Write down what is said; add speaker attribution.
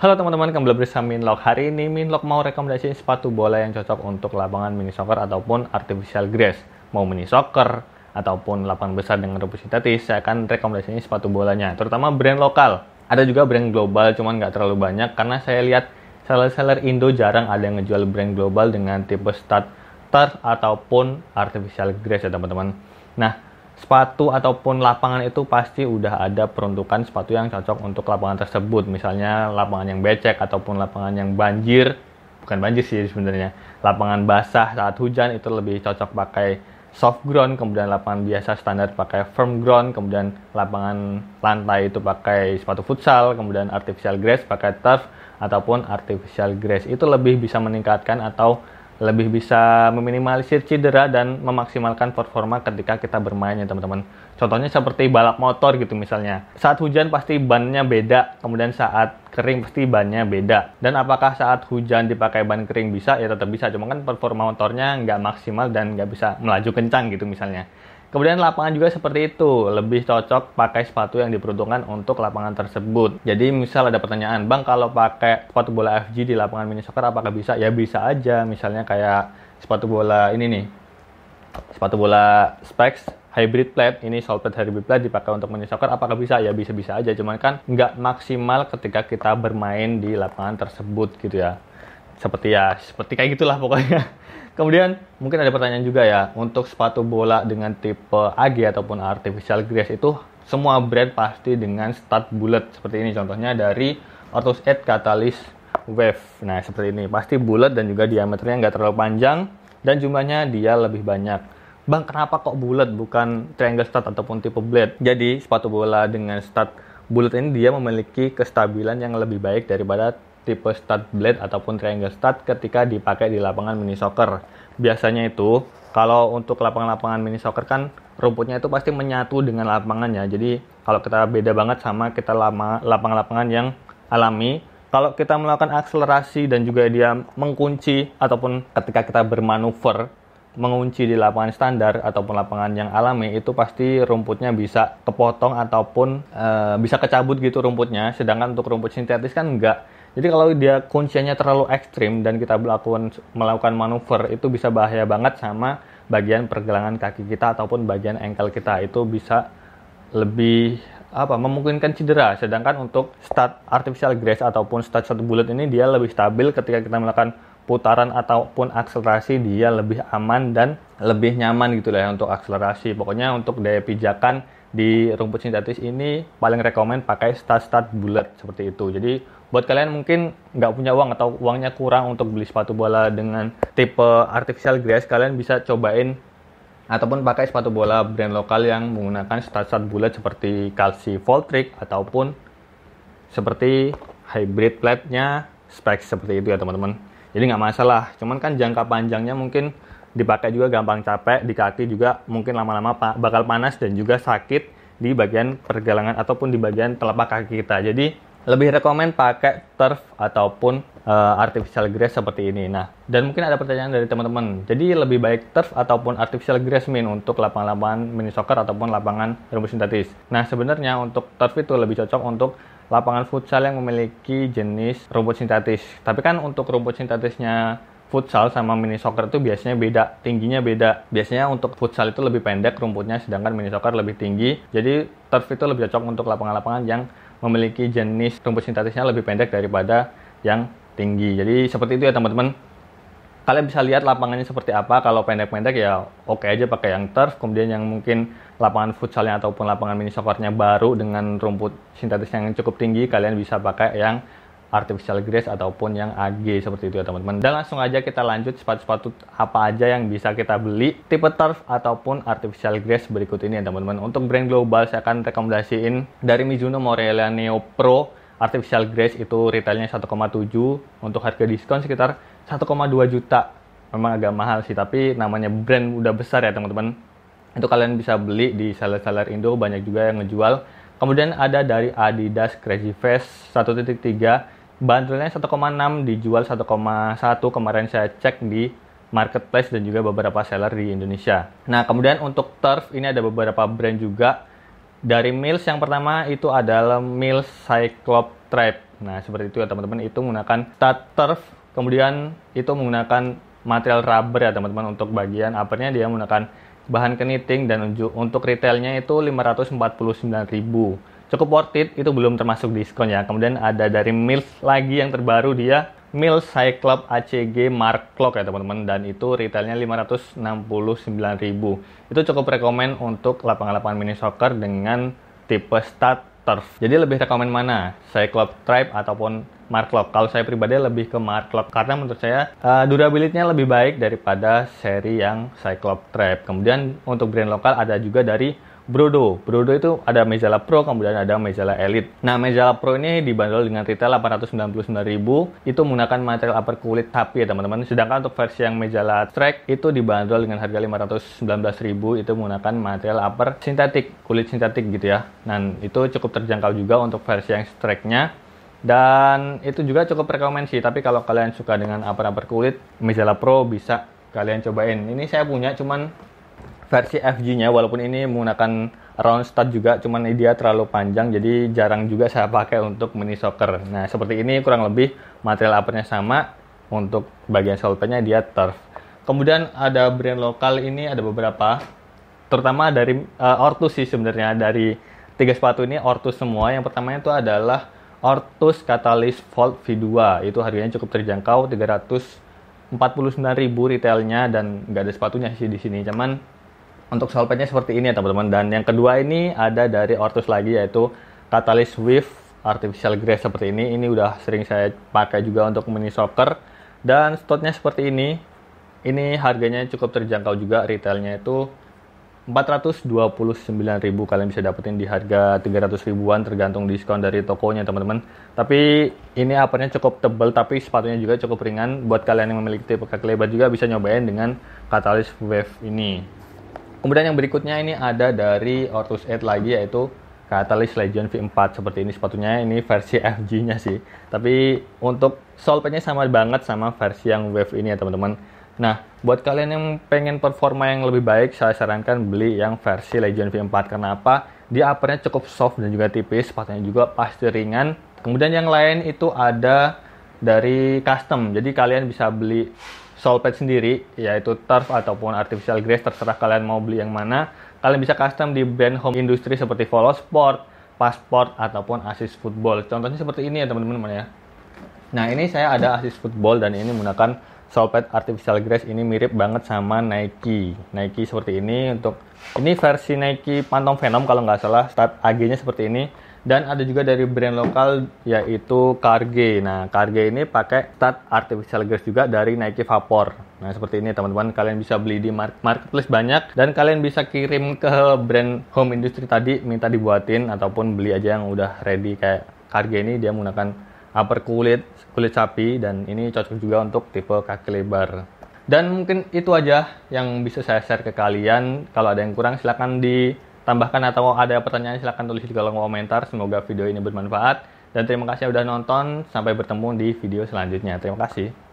Speaker 1: Halo teman-teman, kembali bersama Minlock. Hari ini Minlock mau rekomendasiin sepatu bola yang cocok untuk lapangan mini soccer ataupun artificial grass. Mau mini soccer ataupun lapangan besar dengan rumput sintetis, saya akan rekomendasiin sepatu bolanya, terutama brand lokal. Ada juga brand global, cuman nggak terlalu banyak karena saya lihat seller-seller Indo jarang ada yang ngejual brand global dengan tipe stud turf ataupun artificial grass ya teman-teman. Nah, sepatu ataupun lapangan itu pasti udah ada peruntukan sepatu yang cocok untuk lapangan tersebut. Misalnya lapangan yang becek ataupun lapangan yang banjir. Bukan banjir sih sebenarnya. Lapangan basah saat hujan itu lebih cocok pakai soft ground. Kemudian lapangan biasa standar pakai firm ground. Kemudian lapangan lantai itu pakai sepatu futsal. Kemudian artificial grass pakai turf ataupun artificial grass. Itu lebih bisa meningkatkan atau lebih bisa meminimalisir cedera dan memaksimalkan performa ketika kita bermain ya teman-teman. Contohnya seperti balap motor gitu misalnya. Saat hujan pasti bannya beda, kemudian saat kering pasti bannya beda. Dan apakah saat hujan dipakai ban kering bisa? Ya tetap bisa, cuma kan performa motornya nggak maksimal dan nggak bisa melaju kencang gitu misalnya. Kemudian lapangan juga seperti itu, lebih cocok pakai sepatu yang diperuntukkan untuk lapangan tersebut. Jadi misal ada pertanyaan, Bang kalau pakai sepatu bola FG di lapangan mini soccer apakah bisa? Ya bisa aja, misalnya kayak sepatu bola ini nih. Sepatu bola Specs hybrid plate, ini sole plate hybrid plate dipakai untuk mini soccer apakah bisa? Ya bisa-bisa aja, cuman kan nggak maksimal ketika kita bermain di lapangan tersebut gitu ya. Seperti kayak gitulah pokoknya. Kemudian mungkin ada pertanyaan juga ya, untuk sepatu bola dengan tipe AG ataupun artificial grass itu semua brand pasti dengan stud bulat seperti ini, contohnya dari Orthos 8 Catalyst Wave. Nah seperti ini, pasti bulat dan juga diameternya nggak terlalu panjang dan jumlahnya dia lebih banyak. Bang kenapa kok bulat bukan triangle stud ataupun tipe blade? Jadi sepatu bola dengan stud bulat ini dia memiliki kestabilan yang lebih baik daripada tipe stud blade ataupun triangle stud ketika dipakai di lapangan mini soccer. Biasanya itu kalau untuk lapangan-lapangan mini soccer kan rumputnya itu pasti menyatu dengan lapangannya. Jadi kalau kita beda banget sama kita lapangan-lapangan yang alami, kalau kita melakukan akselerasi dan juga dia mengunci ataupun ketika kita bermanuver mengunci di lapangan standar ataupun lapangan yang alami, itu pasti rumputnya bisa kepotong ataupun bisa kecabut gitu rumputnya. Sedangkan untuk rumput sintetis kan enggak. Jadi kalau dia kunciannya terlalu ekstrim dan kita melakukan manuver, itu bisa bahaya banget sama bagian pergelangan kaki kita ataupun bagian ankle kita. Itu bisa lebih memungkinkan cedera. Sedangkan untuk stud artificial grass ataupun stud bulat ini dia lebih stabil ketika kita melakukan putaran ataupun akselerasi, dia lebih aman dan lebih nyaman gitu lah ya untuk akselerasi. Pokoknya untuk daya pijakan di rumput sintetis ini paling rekomen pakai stud bulat seperti itu. Jadi buat kalian mungkin nggak punya uang atau uangnya kurang untuk beli sepatu bola dengan tipe artificial grass, kalian bisa cobain ataupun pakai sepatu bola brand lokal yang menggunakan stud bulat seperti Calci Voltric ataupun seperti hybrid plate-nya Specs seperti itu ya teman-teman. Jadi nggak masalah, cuman kan jangka panjangnya mungkin dipakai juga gampang capek, di kaki juga mungkin lama-lama bakal panas dan juga sakit di bagian pergelangan ataupun di bagian telapak kaki kita. Jadi lebih rekomen pakai turf ataupun artificial grass seperti ini. Nah, dan mungkin ada pertanyaan dari teman-teman. Jadi lebih baik turf ataupun artificial grass untuk lapangan-lapangan mini soccer ataupun lapangan rumput sintetis. Nah, sebenarnya untuk turf itu lebih cocok untuk lapangan futsal yang memiliki jenis rumput sintetis. Tapi kan untuk rumput sintetisnya futsal sama mini soccer itu biasanya beda, tingginya beda. Biasanya untuk futsal itu lebih pendek rumputnya, sedangkan mini soccer lebih tinggi. Jadi turf itu lebih cocok untuk lapangan-lapangan yang memiliki jenis rumput sintetisnya lebih pendek daripada yang tinggi. Jadi seperti itu ya teman-teman. Kalian bisa lihat lapangannya seperti apa. Kalau pendek-pendek ya oke aja pakai yang turf. Kemudian yang mungkin lapangan futsalnya ataupun lapangan mini soccernya baru dengan rumput sintetis yang cukup tinggi, kalian bisa pakai yang artificial grass ataupun yang AG seperti itu ya teman-teman. Dan langsung aja kita lanjut sepatu-sepatu apa aja yang bisa kita beli tipe turf ataupun artificial grass berikut ini ya teman-teman. Untuk brand global saya akan rekomendasiin dari Mizuno Morelia Neo Pro artificial grass, itu retailnya 1,7, untuk harga diskon sekitar 1,2 juta. Memang agak mahal sih, tapi namanya brand udah besar ya teman-teman. Itu kalian bisa beli di seller-seller Indo, banyak juga yang ngejual. Kemudian ada dari Adidas Crazy Fast 1.3, bandelnya 1,6 dijual 1,1 kemarin saya cek di marketplace dan juga beberapa seller di Indonesia. Nah, kemudian untuk turf ini ada beberapa brand juga. Dari Mills yang pertama itu adalah Mills Cyclop Tribe. Nah, seperti itu ya teman-teman, itu menggunakan stud turf, kemudian itu menggunakan material rubber ya teman-teman. Untuk bagian uppernya dia menggunakan bahan keniting, dan untuk retailnya itu 549.000. Cukup worth it, itu belum termasuk diskon ya. Kemudian ada dari Mills lagi yang terbaru, dia Mills Cyclops ACG Mark Clock ya teman-teman, dan itu retailnya 569.000. Itu cukup rekomen untuk lapangan-lapangan mini soccer dengan tipe stud turf. Jadi lebih rekomen mana? Cyclops Tribe ataupun Mark Clock? Kalau saya pribadi lebih ke Mark Clock, karena menurut saya durability-nya lebih baik daripada seri yang Cyclops Tribe. Kemudian untuk brand lokal ada juga dari Brodo. Brodo itu ada Mezzala Pro, kemudian ada Mezzala Elite. Nah, Mezzala Pro ini dibanderol dengan retail 899.000. Itu menggunakan material upper kulit sapi ya teman-teman. Sedangkan untuk versi yang Mezzala Track itu dibanderol dengan harga 519.000. Itu menggunakan material upper sintetik, kulit sintetik gitu ya. Dan itu cukup terjangkau juga untuk versi yang Track-nya. Dan itu juga cukup rekomen sih. Tapi kalau kalian suka dengan upper kulit, Mezzala Pro bisa kalian cobain. Ini saya punya, cuman versi FG-nya, walaupun ini menggunakan round stud juga, cuman dia terlalu panjang, jadi jarang juga saya pakai untuk mini soccer. Nah, seperti ini kurang lebih material uppernya sama, untuk bagian sole-nya dia turf. Kemudian ada brand lokal ini ada beberapa, terutama dari Ortus sih sebenarnya. Dari 3 sepatu ini Ortus semua. Yang pertama itu adalah Ortus Catalyst Volt V2. Itu harganya cukup terjangkau, 349.000 retailnya, dan nggak ada sepatunya sih di sini. Cuman untuk sole-nya seperti ini ya teman-teman. Dan yang kedua ini ada dari Ortus lagi, yaitu Catalyst With Artificial Grass seperti ini. Ini udah sering saya pakai juga untuk mini soccer. Dan stotnya seperti ini. Ini harganya cukup terjangkau juga, retailnya itu 429.000. Kalian bisa dapetin di harga 300 ribuan tergantung diskon dari tokonya teman-teman. Tapi ini uppernya cukup tebal, tapi sepatunya juga cukup ringan. Buat kalian yang memiliki tipe kaki lebar juga bisa nyobain dengan Catalyst Wave ini. Kemudian yang berikutnya ini ada dari Ortus 8 lagi, yaitu Catalyst Legion V4. Seperti ini sepatunya, ini versi FG-nya sih. Tapi untuk sole-nya sama banget sama versi yang Wave ini ya teman-teman. Nah, buat kalian yang pengen performa yang lebih baik, saya sarankan beli yang versi Legion V4. Kenapa? Dia uppernya cukup soft dan juga tipis, sepatunya juga pasti ringan. Kemudian yang lain itu ada dari custom. Jadi kalian bisa beli sole pad sendiri, yaitu turf ataupun artificial grass, terserah kalian mau beli yang mana. Kalian bisa custom di brand home industry seperti Follow Sport, Passport, ataupun Asis Football. Contohnya seperti ini ya teman-teman ya. Nah, ini saya ada Asis Football, dan ini menggunakan sole pad artificial grass. Ini mirip banget sama Nike seperti ini. Untuk ini versi Nike Phantom Venom kalau nggak salah, stud AG-nya seperti ini. Dan ada juga dari brand lokal, yaitu Carge. Nah, Carge ini pakai stud artificial grass juga dari Nike Vapor. Nah, seperti ini teman-teman, kalian bisa beli di marketplace banyak, dan kalian bisa kirim ke brand home industry tadi, minta dibuatin, ataupun beli aja yang udah ready. Kayak Carge ini dia menggunakan upper kulit sapi, dan ini cocok juga untuk tipe kaki lebar. Dan mungkin itu aja yang bisa saya share ke kalian. Kalau ada yang kurang silahkan ditambahkan, atau ada pertanyaan silahkan tulis di kolom komentar. Semoga video ini bermanfaat, dan terima kasih sudah nonton. Sampai bertemu di video selanjutnya. Terima kasih.